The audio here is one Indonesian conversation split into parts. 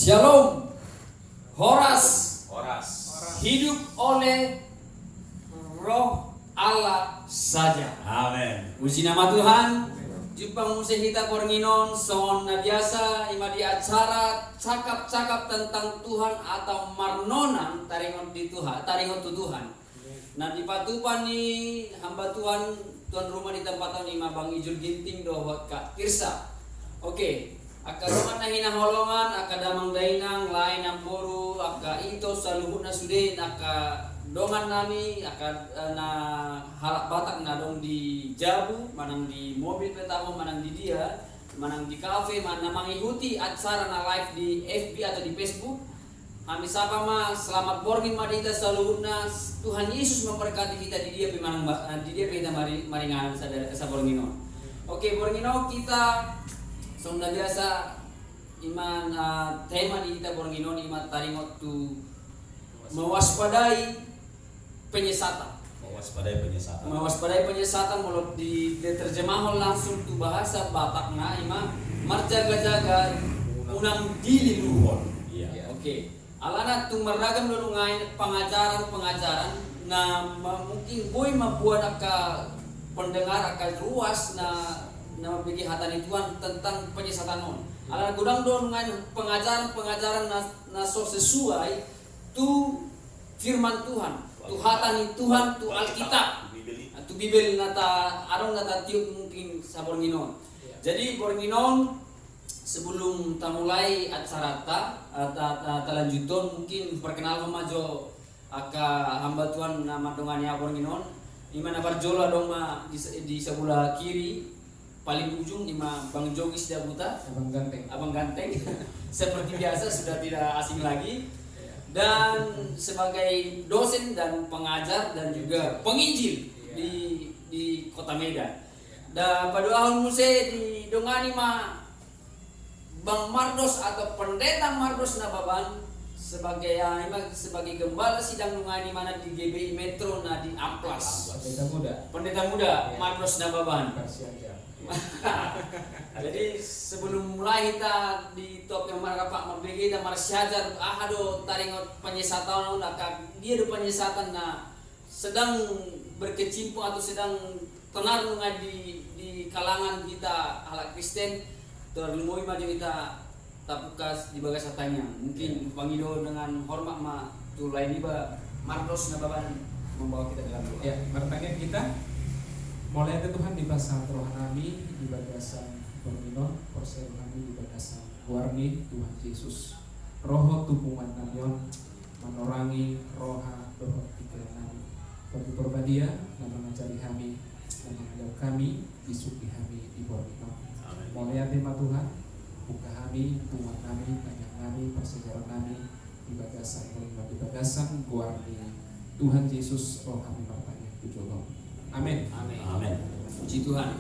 Shalom. Horas hidup oleh Roh Allah saja. Amin. Puji nama Tuhan. Jumpa musik kita pornginon son na biasa ima di acara cakap-cakap tentang Tuhan atau marnonan taringon di Tuhan, taringon tu Tuhan. Nah di patupan ni hamba Tuhan rumah di tempat ni ima Bang Ijul Ginting dohot Kak Tirsa. Oke. Aka roman na hinaholongan, aka damang dainang, lain ang boru, aka ito sa luhut na sudin, aka dongan nami, aka na halak batak na dong di Jabu, manang di mobil petamo, manang di dia, manang di kafe, manang mengikuti acara na live di FB atau di Facebook. Kami sapa ma selamat borgin madita sa luhut na Tuhan Yesus memberkati kita di dia pemanang di dia kita maringan sa borgino. Oke, borgino kita sonda biasa iman tema di kita bornginon iman taringot tu mewaspadai penyesatan. Mewaspadai penyesatan mulut di terjemahon langsung tu bahasa Batakna iman marjaga-jaga unang dili luhon. Iya. Oke. Alana tu meragam lulungain pengajaran na mungkin boy membuat aka pendengar aka luas na bagi hatani Tuhan tentang penyesatan non. Ala gudang don dengan pengajaran na so sesuai tu firman Tuhan, tu hatani Tuhan, tu Alkitab, tu Bibel nata arong nata tiup mungkin sa bornginon. Jadi bornginon sebelum mulai acara ta lanjuton mungkin perkenalan majo aka hamba Tuhan nama dongannya bornginon. Imana barjolo dong ma di sebelah kiri paling ujung ima Bang Jogis Dabuta, Abang Ganteng. Seperti biasa sudah tidak asing lagi. Dan sebagai dosen dan pengajar dan juga penginjil di Kota Medan. Dan pada tahun muse di dongani ma Bang Mardos atau Pendeta Mardos Nababan sebagai gembala sidang dongani mana di GBI Metro na di Amplas. Pendeta muda Mardos Nababan. Jadi sebelum mulai kita di top yang mereka Pak Marbegi dan Marsyajar ahado taringot penyesatan dia do penyesatan na sedang berkecimpung atau sedang tenar di kalangan kita halak Kristen terlumui maju kita tapukas di bagas tanya mungkin Pangido dengan hormat ma tu lain iba Mardos Nababan membawa kita dalam doa. Ya, bertanya kita mulai ke Tuhan di bahasa rohani di bagasan Bornginon, porsi rohani di bagasan warni Tuhan Yesus. Roho tupungan namion menorangi roha dohot pikiran nami. Bagi perbadia dan mengajari kami dan mengajar kami disuki kami di Bornginon. Mulai tema Tuhan buka kami, tuhan kami, tanya kami, persejarah kami di bagasan Bornginon, di bagasan warni Tuhan Yesus roh kami bertanya tujuh. Amin. Amin. Puji Tuhan.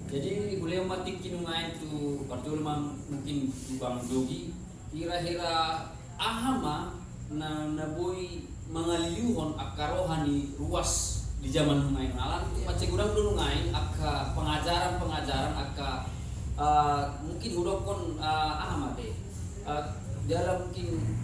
Jadi boleh matik kinungai tu partul mungkin Bang Dogi kira-kira ahama na boy mangaliuhon akka rohani ruas di zaman nungai alam macam gurang nungai akka pengajaran akka mungkin hudokon ahama deh dalam mungkin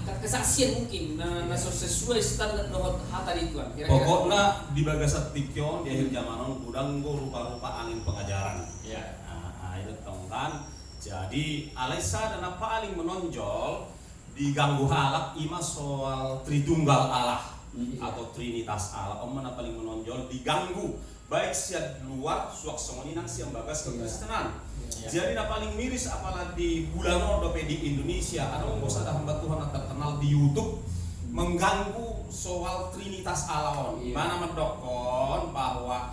kesaksian mungkin na sesuai standar dohot hata di Tuhan. Pokoknya di bagasat tikyon di akhir zamanon udang go rupa-rupa angin pengajaran. Ya. Nah, itu kan. Jadi Alisa dan paling menonjol diganggu halak ima soal Tritunggal Allah atau Trinitas Allah. Mana paling menonjol diganggu baik siap luar suak songoninang siang bagas kekristenan. Jadi na paling miris apalah di bulan ordope di Indonesia ada bos ada hamba Tuhan yang terkenal di YouTube mengganggu soal Trinitas Allah. Mana mendokon bahwa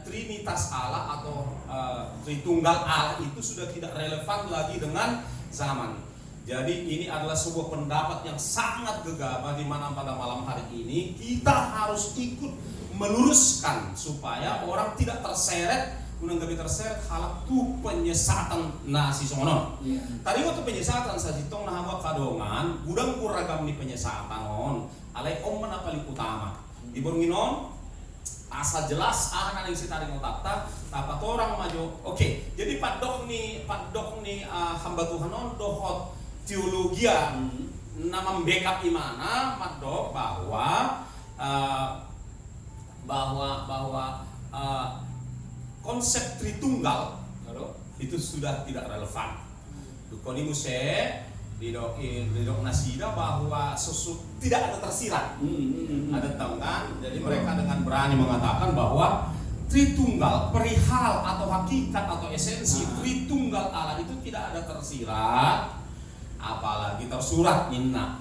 Trinitas Allah atau Tritunggal Allah itu sudah tidak relevan lagi dengan zaman. Jadi ini adalah sebuah pendapat yang sangat gegabah di mana pada malam hari ini kita harus ikut meluruskan supaya orang tidak terseret unang gabi terseret halak tu penyesatan nasi songonon. Tadi waktu penyesatan sa jitong nahawa kadongan, gudang kuragam ni penyesatan on. Alay om mana paling utama. Di Bornginon asa jelas anak yang si taring otak tapat orang maju. Oke, jadi padok ni hamba Tuhan on dohot teologia nama backup imana madok bahwa konsep Tritunggal itu sudah tidak relevan. Dukonimus didok nasida bahwa tidak ada tersirat. Ada tengah, jadi mereka dengan berani mengatakan bahwa Tritunggal, perihal atau hakikat atau esensi Tritunggal Allah itu tidak ada tersirat, apalagi tersurat minna.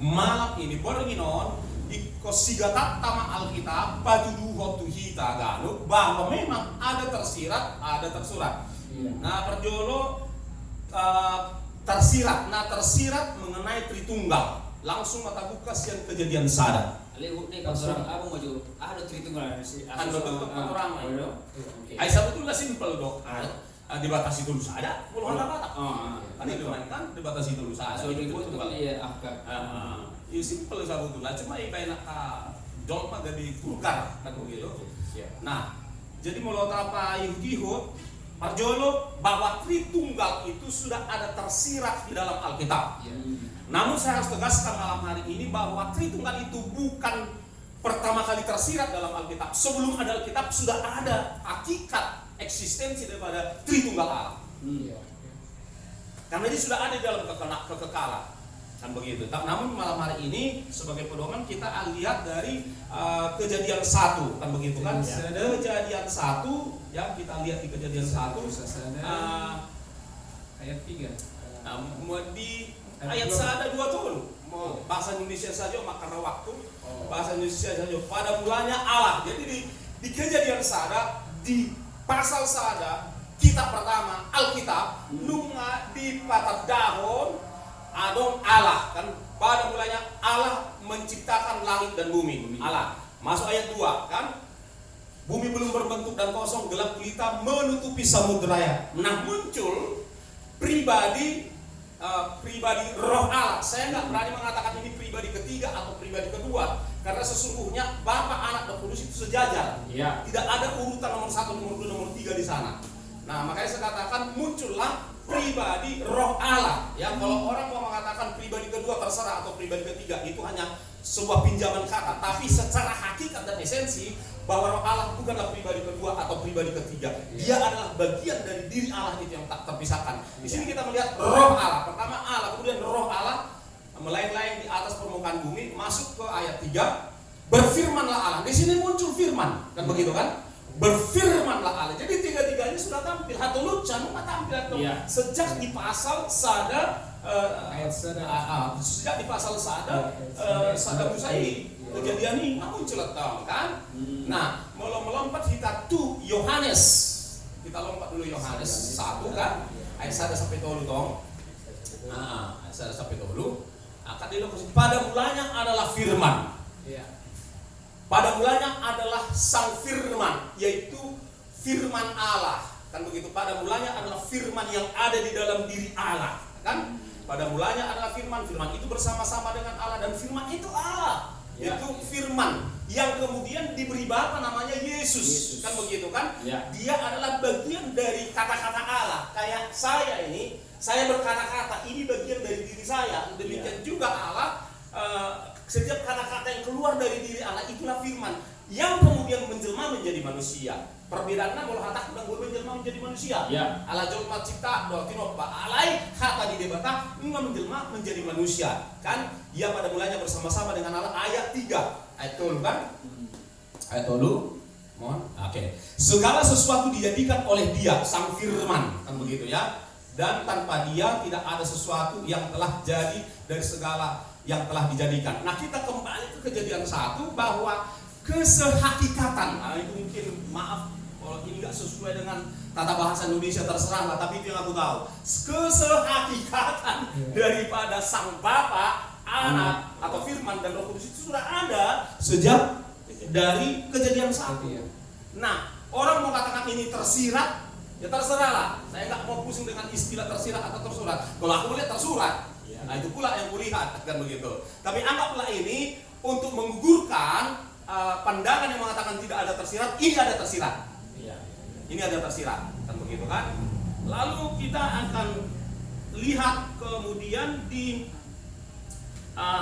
Malam ini borginon ikosigatat tama Alkitab pajuduho tuhita ganuk bahwa memang ada tersirat, ada tersurat. Nah perjolo tersirat. Nah tersirat mengenai Tritunggal. Langsung mata buka siang kejadian sada. Lewat nih kalau orang abang maju ada Tritunggal sih. Ando bentuk orang. Aisyah betul lah simple dok. Dibatasi dulu saja. Puluhan kata. Kan itu kan dibatasi dulu saja. So itu iya akar. Itu simple sebetulnya. Cuma ibarat jol mah jadi vulgar kan begitu. Nah jadi mulut apa Yehud Parjolo bahwa Tritunggal itu sudah ada tersirat di dalam Alkitab. Namun saya harus tegaskan malam hari ini bahwa Tritunggal itu bukan pertama kali tersirat dalam Alkitab. Sebelum ada Alkitab sudah ada hakikat eksistensi daripada Tritunggal Allah. Karena ini sudah ada di dalam kekekalan. Kan begitu. Namun malam hari ini sebagai pedoman kita lihat dari kejadian 1 kan begitu kan? Kejadian 1 yang kita lihat di kejadian 1 ayat 3. Di ayat 1 2 tuh. Bahasa Indonesia saja karena waktu. Bahasa Indonesia saja pada mulanya Allah. Jadi di kejadian 1 di pasal 1 kitab pertama Alkitab nunga di patah dahon adon Allah kan pada mulanya Allah menciptakan langit dan bumi. Allah masuk ayat 2 kan bumi belum berbentuk dan kosong gelap gulita menutupi samudera. Nah muncul pribadi roh Allah. Saya nggak berani mengatakan ini pribadi ketiga atau pribadi kedua karena sesungguhnya Bapa, Anak dan Kudus itu sejajar. Tidak ada urutan nomor 1, nomor 2, nomor 3 di sana. Nah makanya saya katakan muncullah pribadi roh Allah. Ya kalau orang mau mengatakan pribadi kedua terserah atau pribadi ketiga itu hanya sebuah pinjaman kata. Tapi secara hakikat dan esensi bahwa roh Allah bukanlah pribadi kedua atau pribadi ketiga. Dia adalah bagian dari diri Allah itu yang tak terpisahkan. Di sini kita melihat roh Allah. Pertama Allah, kemudian roh Allah melayang-layang di atas permukaan bumi. Masuk ke ayat 3, berfirmanlah Allah. Di sini muncul firman, kan begitu kan? Berfirmanlah Allah. Jadi tiga-tiganya sudah tampil. Hatulut canung tampil sejak di pasal sada Ayat sejak di pasal sada Musai kejadian ini muncul kan. Nah melompat kita tuh Yohanes. Kita lompat dulu Yohanes 1 kan. Ayat sada sampai tolu tong. Ayat sada sampai tolu. Pada mulanya adalah firman. Pada mulanya adalah sang firman, yaitu firman Allah. Kan begitu. Pada mulanya adalah firman yang ada di dalam diri Allah. Kan? Pada mulanya adalah firman. Firman itu bersama-sama dengan Allah dan firman itu Allah. Itu firman yang kemudian diberi Bapa namanya Yesus. Kan begitu kan? Dia adalah bagian dari kata-kata Allah. Kayak saya ini, saya berkata-kata, ini bagian dari diri saya. Demikian juga Allah. Setiap kata-kata yang keluar dari diri Allah itulah firman yang kemudian menjelma menjadi manusia. Perbedaannya kalau hatak udah menjelma menjadi manusia. Allah jelma cipta doktino pak alai kata di debata menjelma menjadi manusia. Kan? Ia pada mulanya bersama-sama dengan Allah ayat 3. Ayat tolu kan? Ayat tolu. Mohon. Oke. Segala sesuatu dijadikan oleh Dia sang firman. Kan begitu ya. Dan tanpa Dia tidak ada sesuatu yang telah jadi dari segala yang telah dijadikan. Nah kita kembali ke kejadian 1 bahwa kesehakikatan. Nah itu mungkin maaf kalau ini nggak sesuai dengan tata bahasa Indonesia terserah lah. Tapi itu yang aku tahu. Kesehakikatan daripada sang Bapa, Anak atau Firman dan Roh Kudus itu sudah ada sejak dari kejadian 1. Nah orang mau katakan ini tersirat, ya terserah lah. Saya nggak mau pusing dengan istilah tersirat atau tersurat. Kalau aku lihat tersurat. Nah itu pula yang kulihat kan begitu. Tapi anggaplah ini untuk menggugurkan pandangan yang mengatakan tidak ada tersirat. Ini ada tersirat. Ini ada tersirat kan begitu kan. Lalu kita akan lihat kemudian di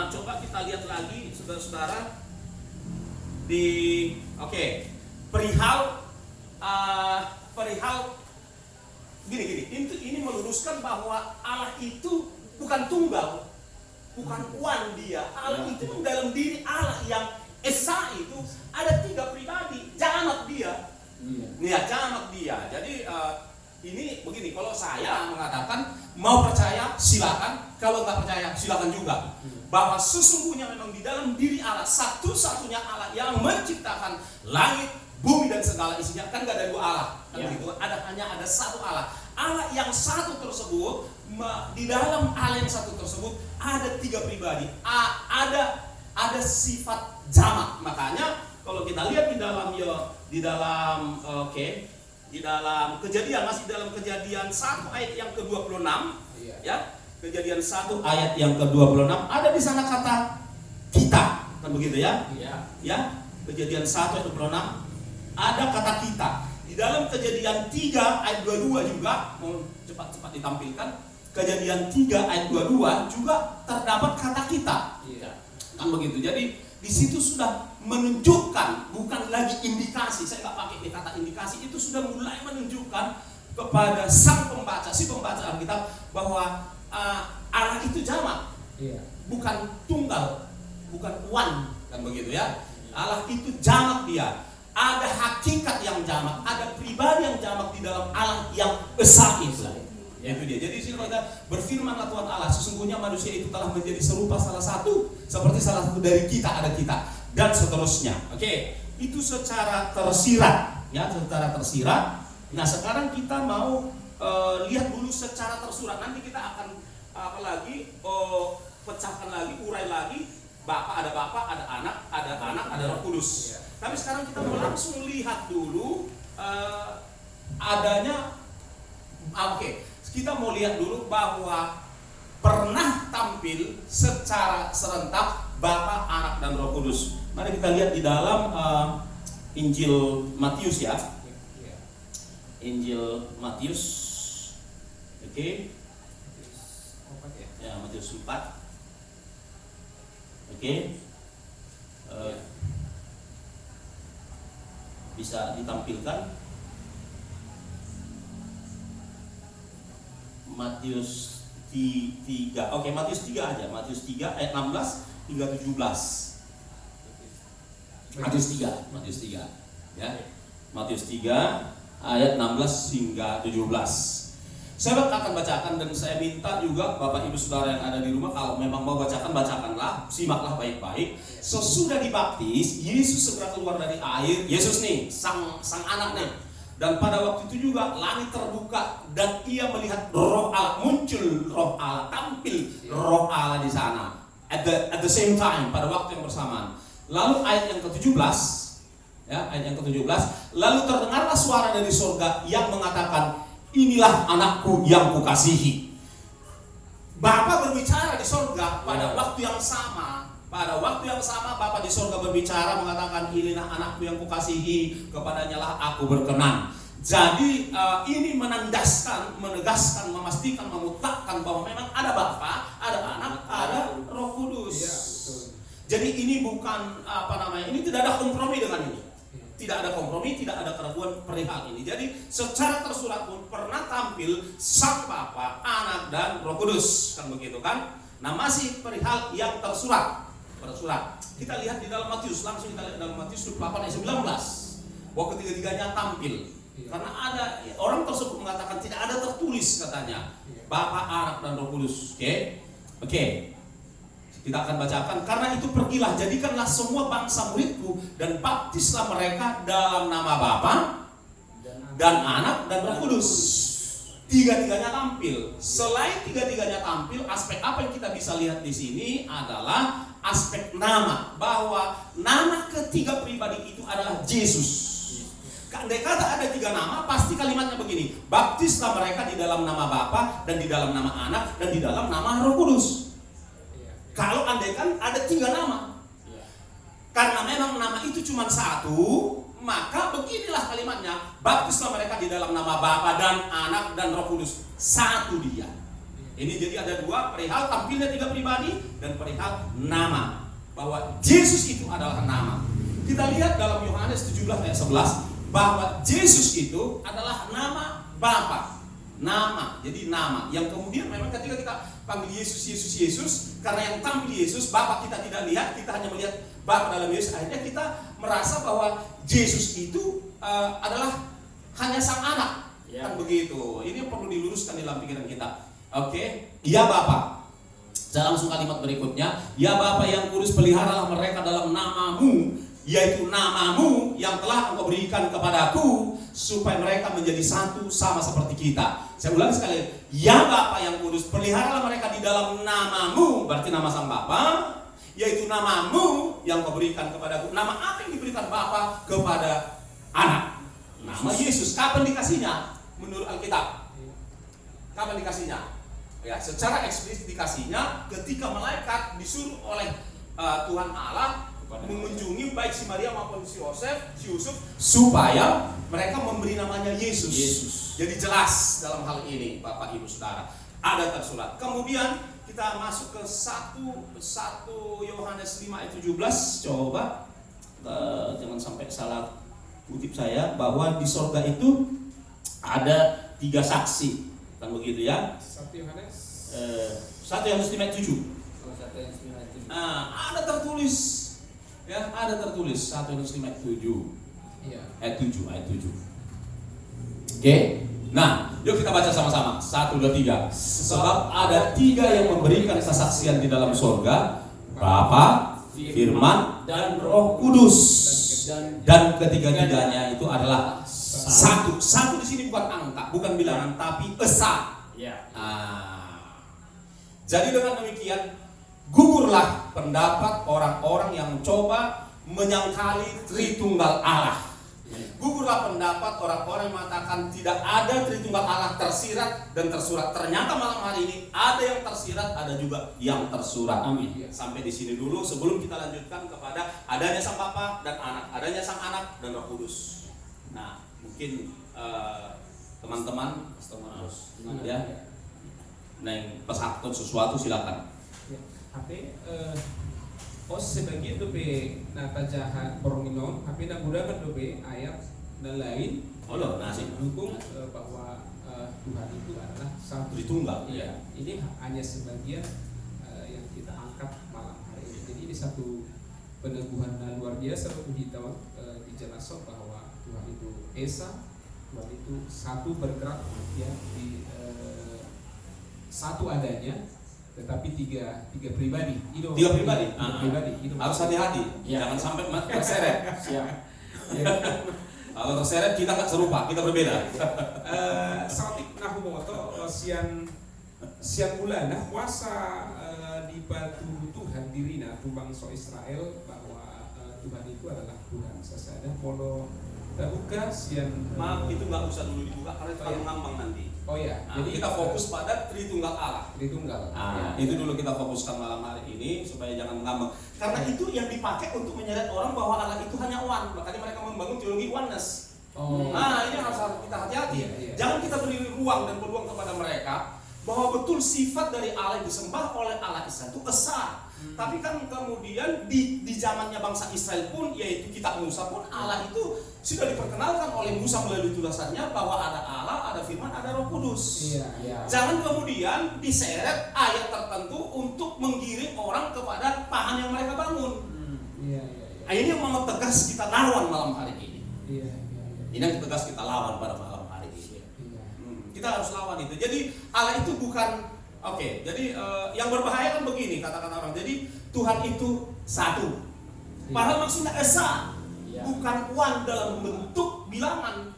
coba kita lihat lagi saudara-saudara di perihal gini ini meluruskan bahwa Allah itu bukan tunggal, bukan one dia. Allah itu dalam diri Allah yang esa itu ada 3 pribadi, jamak dia. Nih jamak dia. Jadi ini begini, kalau saya mengatakan mau percaya silakan, kalau nggak percaya silakan juga. Bahwa sesungguhnya memang di dalam diri Allah satu-satunya Allah yang menciptakan langit, bumi dan segala isinya. Kan nggak ada 2 Allah, kan begitu? Hanya ada 1 Allah. Allah yang satu tersebut, di dalam Allah yang satu tersebut ada 3 pribadi. Ada sifat jamak. Makanya kalau kita lihat di dalam Kejadian, masih dalam Kejadian 1 ayat yang ke-26, ya. Kejadian 1 ayat yang ke-26 ada di sana kata kita, kan begitu ya? Ya. Kejadian 1 ayat 26 ada kata kita. Di dalam Kejadian 3 ayat 22 juga, mau cepat-cepat ditampilkan. Kejadian 3 ayat 22 juga terdapat kata kita. Kan begitu. Jadi di situ sudah menunjukkan, bukan lagi indikasi. Saya nggak pakai kata indikasi, itu sudah mulai menunjukkan kepada sang pembaca, si pembaca Alkitab, bahwa Allah itu jamak, bukan tunggal, bukan one, kan begitu ya. Allah itu jamak dia. Ada hakikat yang jamak, ada pribadi yang jamak di dalam Allah yang esa itu. Itu dia. Jadi sini kita berfirmanlah Tuhan Allah, sesungguhnya manusia itu telah menjadi serupa salah satu, seperti salah satu dari kita ada kita, dan seterusnya. Itu secara tersirat, ya, secara tersirat. Nah, sekarang kita mau lihat dulu secara tersurat. Nanti kita akan pecahkan lagi, urai lagi. Ada Bapa, ada Anak, ada Roh Kudus. Tapi sekarang kita mau langsung lihat dulu adanya. Kita mau lihat dulu bahwa pernah tampil secara serentak Bapa, Anak, dan Roh Kudus. Mari kita lihat di dalam Injil Matius ya. Injil Matius. Ya, Matius 4. Bisa ditampilkan Matius 3. Matius 3 aja. Matius 3 ayat 16 hingga 17. Matius 3 ya. Matius 3 ayat 16 hingga 17. Saya akan bacakan, dan saya minta juga Bapak Ibu Saudara yang ada di rumah, kalau memang mau bacakanlah, simaklah baik-baik. Sesudah dibaptis, Yesus segera keluar dari air. Yesus nih, sang anak nih. Dan pada waktu itu juga langit terbuka dan ia melihat Roh Allah, muncul Roh Allah, tampil Roh Allah di sana. At the same time, pada waktu yang bersamaan. Lalu ayat yang ke-17, ya, ayat yang ke-17, lalu terdengarlah suara dari surga yang mengatakan, inilah anakku yang kukasihi. Bapa berbicara di surga pada waktu yang sama. Pada waktu yang sama Bapa di surga berbicara mengatakan, inilah anakku yang kukasihi, kepadanya lah aku berkenan. Jadi ini menegaskan, memastikan, memutlakkan bahwa memang ada Bapa, ada Anak, ada Roh Kudus. Jadi ini bukan ini tidak ada kompromi dengan ini. Tidak ada kompromi, tidak ada keraguan perihal ini. Jadi secara tersurat pun pernah tampil Sang Bapa, Anak, dan Roh Kudus, kan begitu kan? Nah, masih perihal yang tersurat. Kita lihat di dalam Matius, langsung kita lihat dalam Matius 28 ayat 19. Bahwa ketiga-tiganya tampil. Karena ada orang tersebut mengatakan tidak ada tertulis katanya Bapa, Anak, dan Roh Kudus. Oke. Kita akan bacakan. Karena itu pergilah, jadikanlah semua bangsa muridku dan baptislah mereka dalam nama Bapa dan Anak dan Roh Kudus. Tiga-tiganya tampil. Selain tiga-tiganya tampil, aspek apa yang kita bisa lihat di sini adalah aspek nama, bahwa nama ketiga pribadi itu adalah Yesus. Andai kata ada 3 nama, pasti kalimatnya begini: baptislah mereka di dalam nama Bapa dan di dalam nama Anak dan di dalam nama Roh Kudus. Kalau andai kan ada 3 nama, karena memang nama itu cuma satu, maka beginilah kalimatnya: baptislah mereka di dalam nama Bapa dan Anak dan Roh Kudus. Satu dia. Ini jadi ada dua, perihal tampilnya tiga pribadi dan perihal nama. Bahwa Yesus itu adalah nama. Kita lihat dalam Yohanes 17 ayat 11 bahwa Yesus itu adalah nama Bapa. Nama, jadi nama. Yang kemudian memang ketika kita panggil Yesus, Yesus, Yesus, karena yang tampil Yesus, Bapa kita tidak lihat, kita hanya melihat Bapa dalam Yesus. Akhirnya kita merasa bahwa Yesus itu adalah hanya sang anak. Kan begitu. Ini perlu diluruskan dalam pikiran kita. Oke, ya Bapa. Saya langsung kalimat berikutnya. Ya Bapa yang kudus, peliharalah mereka dalam namamu, yaitu namamu yang telah Engkau berikan kepadaku, supaya mereka menjadi satu sama seperti kita. Saya ulangi sekali. Ya Bapa yang kudus, peliharalah mereka di dalam namamu, berarti nama sang Bapa, yaitu namamu yang Kau berikan kepadaku. Nama apa yang diberikan Bapa kepada anak? Nama Yesus. Kapan dikasihnya? Menurut Alkitab. Kapan dikasihnya? Ya, secara eksplisit dikasihnya ketika malaikat disuruh oleh Tuhan Allah mengunjungi baik si Maria maupun si Yusuf supaya mereka memberi namanya Yesus. Jadi jelas dalam hal ini Bapak Ibu Saudara ada tersurat. Kemudian kita masuk ke 1 Yohanes 5 ayat 17. Coba jangan sampai salah kutip saya, bahwa di sorga itu ada 3 saksi. Kan begitu ya? 1 Yohanes 1 Yohanes 5 ayat 7. Nah, Ada tertulis. Ya, ada tertulis 1 Yohanes 5 ayat 7. Iya. Ayat 7. Oke. Nah, yuk kita baca sama-sama. 1, 2, 3. Sebab ada 3 yang memberikan kesaksian di dalam sorga, Bapa, Firman, dan Roh Kudus. Dan ketiga-tiganya itu adalah satu. Satu di sini bukan angka, bukan bilangan, tapi esa. Jadi dengan demikian gugurlah pendapat orang-orang yang mencoba menyangkali Tritunggal Allah. Gugurlah pendapat orang-orang yang mengatakan tidak ada Tritunggal Allah tersirat dan tersurat. Ternyata malam hari ini ada yang tersirat, ada juga yang tersurat. Amin. Sampai di sini dulu sebelum kita lanjutkan kepada adanya sang Bapa dan Anak, adanya sang Anak dan Roh Kudus. Nah, mungkin teman-teman ya, neng pesakton sesuatu silakan. Ya, HP sebagian dobe nata jahat porminon, HP nak gunakan dobe ayat dan lain. Dukung bahwa Tuhan itu adalah satu Tritunggal. Iya, ini hanya sebagian yang kita angkat malam hari ini. Jadi ini satu peneguhan luar biasa bagi kita dijelaskan bahwa Tuhan itu Esa, Tuhan itu satu bergerak ya di satu adanya, tetapi tiga pribadi. Tiga pribadi. Harus hati-hati, jangan sampai terseret. Siap. Kalau terseret kita nggak serupa, kita berbeda. Satik nahumoto sian bulana puasa di batu Tuhan dirina bangsa Israel bahwa Tuhan itu adalah Tuhan sesada polo terbuka sian. Maaf, itu nggak usah dulu dibuka karena terlalu ngambang nanti. Oh ya, Jadi kita fokus pada Tritunggal Allah. Tritunggal. Itu dulu kita fokuskan malam hari ini supaya jangan mengambang. Karena itu yang dipakai untuk menyeret orang bahwa Allah itu hanya one. Makanya mereka membangun teologi oneness. Ini harus kita hati-hati. Iya. Jangan kita beri ruang dan peluang kepada mereka bahwa betul sifat dari Allah yang disembah oleh Allah Isa itu esa. Tapi kan kemudian di zamannya bangsa Israel pun, yaitu kitab Musa pun, Allah itu sudah diperkenalkan oleh Musa melalui tulisannya bahwa ada Allah, ada Firman, ada Roh Kudus. Iya. Jangan kemudian diseret ayat tertentu untuk menggiring orang kepada paham yang mereka bangun. Iya. Ini yang mau tegas kita lawan malam hari ini. Iya. Ini yang tegas kita lawan pada malam hari ini. Kita harus lawan itu. Jadi Allah itu bukan jadi yang berbahaya kan begini kata-kata orang. Jadi Tuhan itu satu. Padahal maksudnya esa, bukan one dalam bentuk bilangan.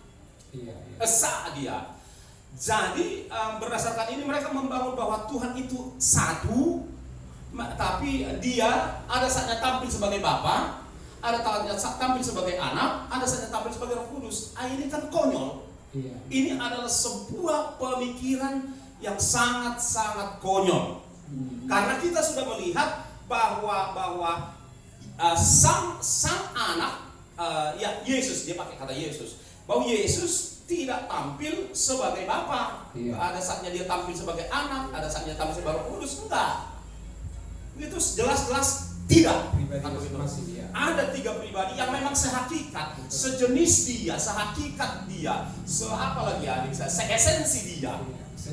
Esa dia. Jadi berdasarkan ini mereka membangun bahwa Tuhan itu satu, tapi dia ada saatnya tampil sebagai Bapa, ada saatnya tampil sebagai Anak, ada saatnya tampil sebagai Roh Kudus. Ini kan konyol. Ini adalah sebuah pemikiran yang sangat-sangat konyol. Karena kita sudah melihat bahwa sang anak Yesus, dia pakai kata Yesus, bahwa Yesus tidak tampil sebagai bapa. Iya. Ada saatnya dia tampil sebagai anak, ada saatnya tampil sebagai Roh Kudus. Enggak. Itu jelas-jelas tidak. Pribadi Kan begitu. masing-masing dia. Ada 3 pribadi yang memang sehakikat, sejenis dia, sehakikat dia, apa lagi adik saya, seesensi dia,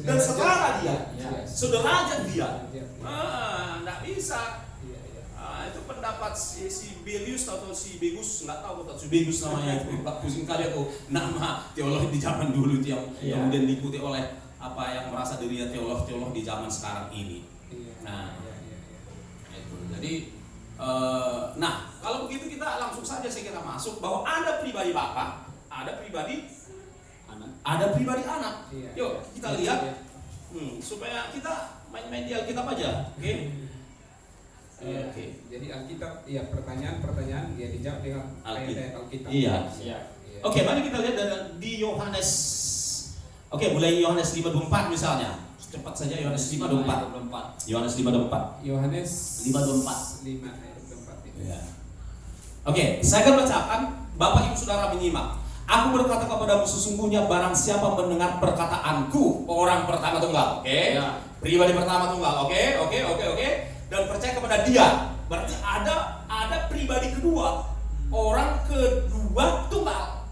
dan setara dia, Iya. sederajat dia. Iya. Nggak bisa. Iya, iya. Itu pendapat si Belius atau si Begus, nggak tahu kok si Begus namanya itu. Pusing kali aku nama teolog di zaman dulu yang Iya. kemudian diikuti oleh apa yang merasa dirinya teolog di zaman sekarang ini. Iya. Nah, Iya, iya, iya. itu. Jadi, nah kalau begitu kita langsung saja saya kira masuk bahwa ada pribadi Bapa, ada pribadi Anak. ada pribadi anak. Iya. Yuk kita Iya, lihat iya. supaya kita main-main di Alkitab aja, oke? Oke. Jadi Alkitab, ya pertanyaan ya dijawab dengan ayat-ayat Alkitab. Iya. Iya. Oke, mari kita lihat di Yohanes. Oke, mulai Yohanes 5:24 misalnya. Cepat saja Yohanes 5:24. Yohanes 5:24. Yohanes 5:24. 5 ayat 24 itu. Ya. Oke, saya akan bacakan. Bapak Ibu Saudara menyimak. Aku berkata kepadamu sesungguhnya barang siapa mendengar perkataanku, orang pertama tunggal, oke? Ya. Pribadi pertama tunggal, oke? Dan percaya kepada dia. Berarti ada pribadi kedua, orang kedua tunggal.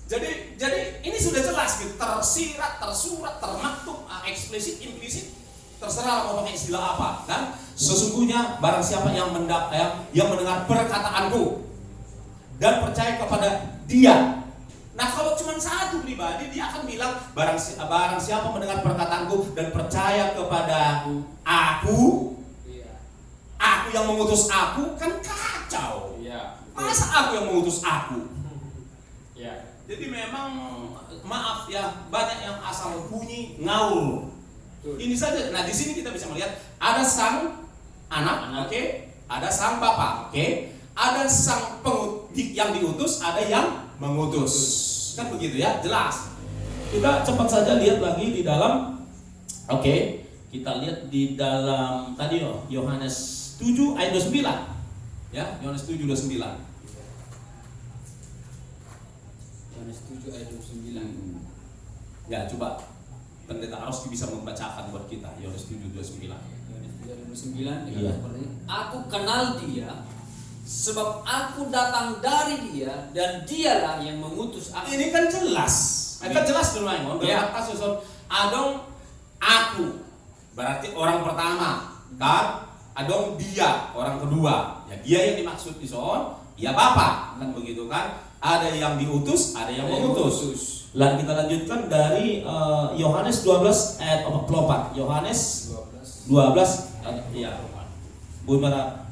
Jadi ini sudah jelas gitu, tersirat, tersurat, termaktub, eksplisit, implisit, terserah mau pakai istilah apa. Dan sesungguhnya barang siapa yang mendengar perkataanku dan percaya kepada dia. Nah kalau cuma satu pribadi dia akan bilang barang siapa mendengar perkataanku dan percaya kepada aku, Iya. aku yang mengutus aku, kan kacau. Iya. Masa aku yang mengutus aku? Iya. Jadi memang maaf ya, banyak yang asal bunyi ngawur. Betul. Ini saja. Nah di sini kita bisa melihat ada sang anak, oke? Ada sang bapa, oke? Ada sang yang diutus, ada yang mengutus. Kan begitu ya, jelas. Kita cepat saja lihat lagi di dalam. Oke, kita lihat di dalam tadi Yohanes 7 ayat 29. Ya, Yohanes 7 29. Yohanes 7 ayat 29. Ya, coba Pendeta Aroski bisa membacakan buat kita Yohanes 7:29. Yohanes 7 ayat 29 Iya. seperti ini. Aku kenal dia sebab aku datang dari dia dan dialah yang mengutus aku. Ini kan jelas. Kan jelas dulu Maimon. Ya. Berkata susun adong aku. Berarti orang pertama, kan? Adong dia, orang kedua. Ya dia yang dimaksud di son, ya Bapa, kan begitu kan? Ada yang diutus, ada yang mengutus. Lalu kita lanjutkan dari Yohanes 12 ayat 44. Yohanes 12 iya. Bu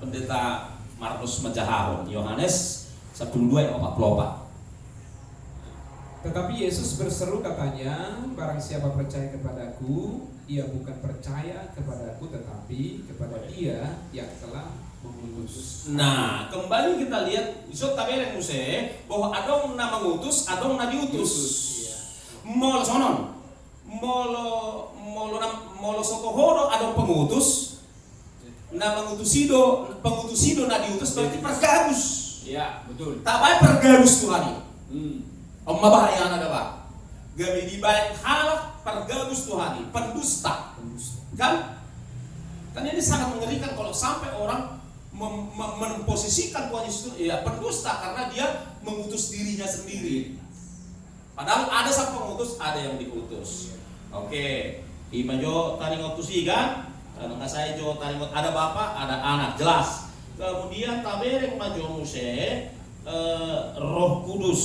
Pendeta Markus Majaharon, Yohanes 12 ayat 44. Tetapi Yesus berseru katanya, barang siapa percaya kepadaku, ia bukan percaya kepadaku tetapi kepada dia yang telah mengutus. Nah, kembali kita lihat iso tabeleng muse bahwa adong na mengutus, adong na diutus. Iya. Molo sonon. Molo sotohoro adong pengutus. Na pengutusido na diutus berarti pergabus. Iya, betul. Tak baik pergabus Tuhan. Hmm. Bahaya ada Pak. Gabi dibayang halak pergabus Tuhan, pendusta. Kan? Kan ini sangat mengerikan kalau sampai orang memposisikan Tuhan Yesus ya pendusta karena dia mengutus dirinya sendiri. Padahal ada sang pengutus, ada yang diutus. Oke, imajo tadi ngutusi kan? Nggak saya jo tadi ada bapak, ada anak, jelas. Kemudian tabereng majo muse Roh Kudus.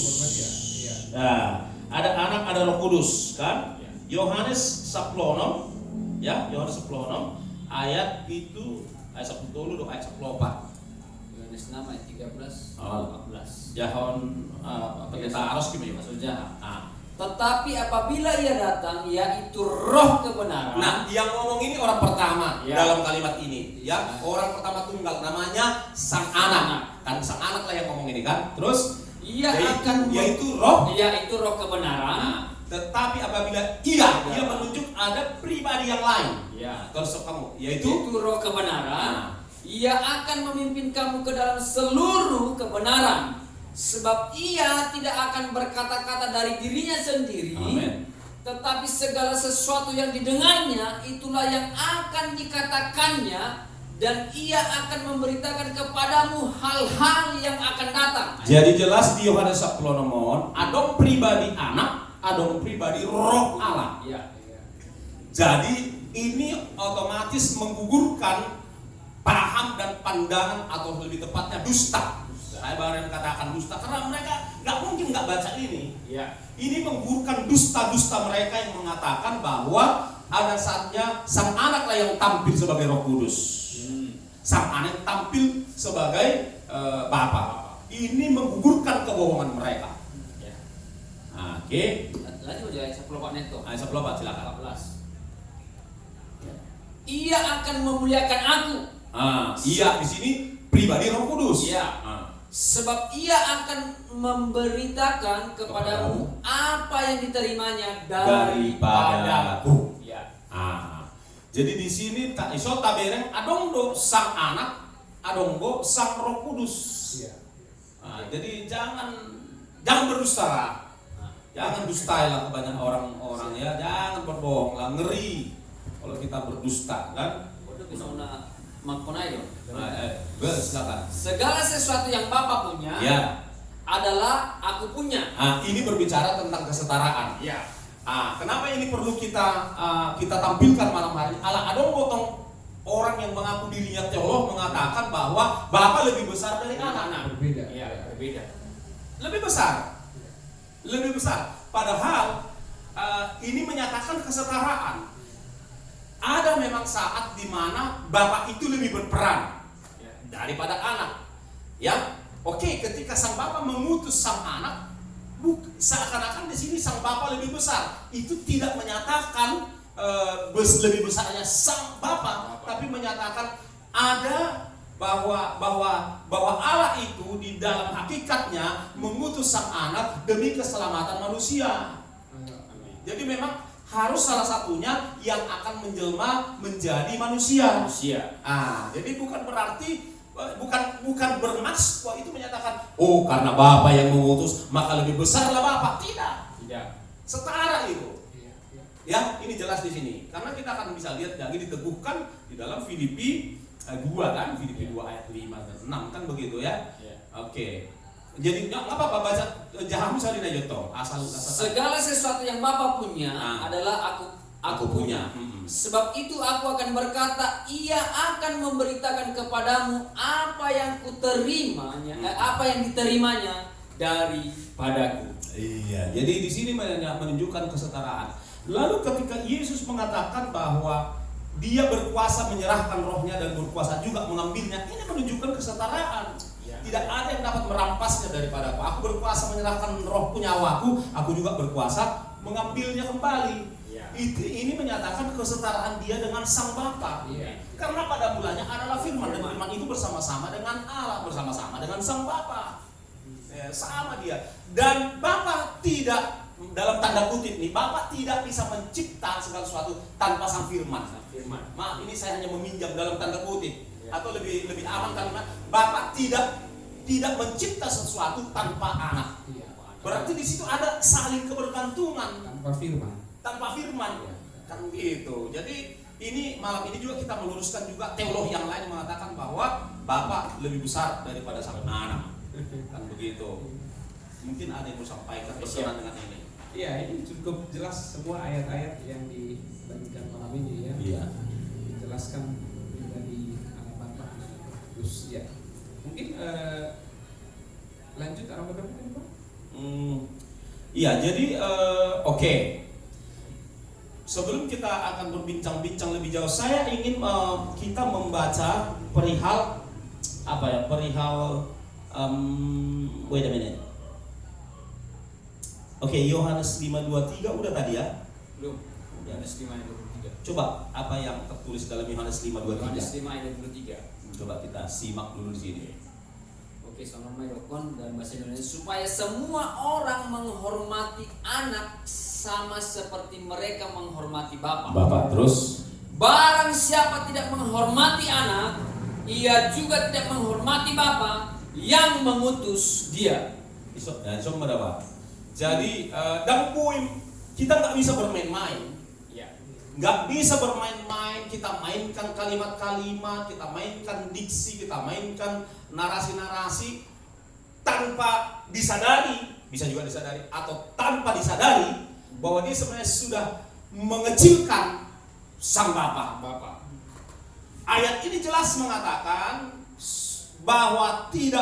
Nah, ada anak, ada Roh Kudus, kan? Yohanes 10 ya, Yohanes 10 ayat itu ayat 10 dulu ayat 14. Yohanes 6 ayat 13 Oh. 14. Jahon Pendeta Aros gimana Maksudnya, Nah, tetapi apabila ia datang, yaitu Roh kebenaran. nah, yang ngomong ini orang pertama Ya. dalam kalimat ini, ya. Orang pertama tunggal namanya sang anak. Kan sang anak lah yang ngomong ini kan. Terus ia akan yaitu Roh. yaitu Roh kebenaran. Nah, tetapi apabila dia menunjuk ada pribadi yang lain. Ya. Terus kamu yaitu Itu Roh kebenaran. Ia akan memimpin kamu ke dalam seluruh kebenaran. Sebab ia tidak akan berkata-kata dari dirinya sendiri, Amin. tetapi segala sesuatu yang didengarnya itulah yang akan dikatakannya, dan ia akan memberitakan kepadamu hal-hal yang akan datang. Jadi jelas di Yohanes 10 nomor, adong pribadi anak, adong pribadi roh Allah. Ya. Jadi ini otomatis menggugurkan paham dan pandangan, atau lebih tepatnya dusta. Saya baru katakan dusta karena mereka nggak mungkin nggak baca ini. Ya. Ini menggugurkan dusta-dusta mereka yang mengatakan bahwa ada saatnya sang anaklah yang tampil sebagai Roh Kudus. Sang anak tampil sebagai Bapa. Ini menggugurkan kebohongan mereka. Ya. Oke. Lanjut aja ayat 10 Pak Neto. Ayat 10 Pak, silakan. 14. Ia akan memuliakan aku. Iya di sini pribadi Roh Kudus. Iya. Sebab ia akan memberitakan kepadamu apa yang diterimanya Daripadaku. Ya. Jadi di sini tak iso tabereng adonggo sang anak, adonggo sang Roh Kudus. Iya. Jadi jangan berdusta. Jangan dustailah kebanyakan orang-orang ya, jangan berbohong lah, ngeri kalau kita berdusta kan. Udah bisa una mangkonayo. Silakan. Segala sesuatu yang Bapa punya Ya. adalah aku punya. Ini berbicara tentang kesetaraan. Ya. Kenapa ini perlu kita tampilkan malam hari ini? Ada potong orang yang mengaku dirinya teolog mengatakan bahwa Bapa lebih besar dari anak. Berbeda. Ya, berbeda. Lebih besar. Padahal ini menyatakan kesetaraan. Ada memang saat di mana Bapa itu lebih berperan daripada anak. Ya, oke, ketika sang Bapa mengutus sang anak, seakan-akan di sini sang Bapa lebih besar. Itu tidak menyatakan lebih besarnya sang Bapa, tapi menyatakan ada bahwa Allah itu di dalam hakikatnya mengutus sang anak demi keselamatan manusia. Jadi memang harus salah satunya yang akan menjelma menjadi manusia. Jadi bukan berarti bukan bermaksud bahwa itu menyatakan karena Bapa yang mengutus maka lebih besarlah Bapa. Tidak. Setara itu. Ya, ini jelas di sini. Karena kita akan bisa lihat lagi diteguhkan di dalam Filipi 2 kan, Filipi 2 ayat 5 dan 6 kan begitu ya. Oke. Jadi nggak apa-apa baca Jahamu salin aja toh. Asal Segala sesuatu yang Bapa punya adalah aku punya. Sebab itu aku akan berkata, ia akan memberitakan kepadamu apa yang kuterimanya, apa yang diterimanya daripadaku. Iya. Jadi di sini menunjukkan kesetaraan. Lalu ketika Yesus mengatakan bahwa Dia berkuasa menyerahkan rohnya dan berkuasa juga mengambilnya, ini menunjukkan kesetaraan. Tidak ada yang dapat merampasnya daripada aku. Aku berkuasa menyerahkan rohku, nyawaku, aku juga berkuasa mengambilnya kembali. Ini menyatakan kesetaraan Dia dengan Sang Bapa. Karena pada mulanya adalah firman, dan firman itu bersama-sama dengan Allah, bersama-sama dengan Sang Bapa. Sama Dia. Dan Bapa tidak, dalam tanda kutip nih, Bapa tidak bisa mencipta segala sesuatu tanpa Sang Firman. Maaf, ini saya hanya meminjam dalam tanda kutip, atau lebih aman kalimat, Bapa tidak mencipta sesuatu tanpa anak. Berarti di situ ada saling kebergantungan. Tanpa firman. Kan gitu. Jadi ini malam ini juga kita meluruskan juga teolog yang lain yang mengatakan bahwa Bapa lebih besar daripada sang anak. Kan begitu. Mungkin ada yang mau sampaikan berkenan dengan ini. Iya, ini cukup jelas semua ayat-ayat yang dibagikan malam ini ya. Iya. Dijelaskan dari anak Bapa, anak Kudus ya. Mungkin lanjut arah berapa Pak? Iya, jadi oke. Sebelum kita akan berbincang-bincang lebih jauh, saya ingin kita membaca perihal wait a minute. Oke, Yohanes 5:23 udah tadi ya? Belum. Yohanes 5:23. Coba apa yang tertulis dalam Yohanes 5:23? Yohanes 5:23. Coba kita simak dulu di sini. Oke, sama Mayrokon dan bahasa Indonesia, supaya semua orang menghormati anak sama seperti mereka menghormati Bapa. Bapak terus. Barang siapa tidak menghormati anak, ia juga tidak menghormati Bapa yang mengutus Dia. Iso mendapat. Jadi dan poin kita nggak bisa bermain-main. Ya. Nggak bisa bermain-main, kita mainkan kalimat-kalimat, kita mainkan diksi, kita mainkan narasi-narasi tanpa disadari, bisa juga disadari atau tanpa disadari bahwa dia sebenarnya sudah mengecilkan sang Bapa. Ayat ini jelas mengatakan bahwa tidak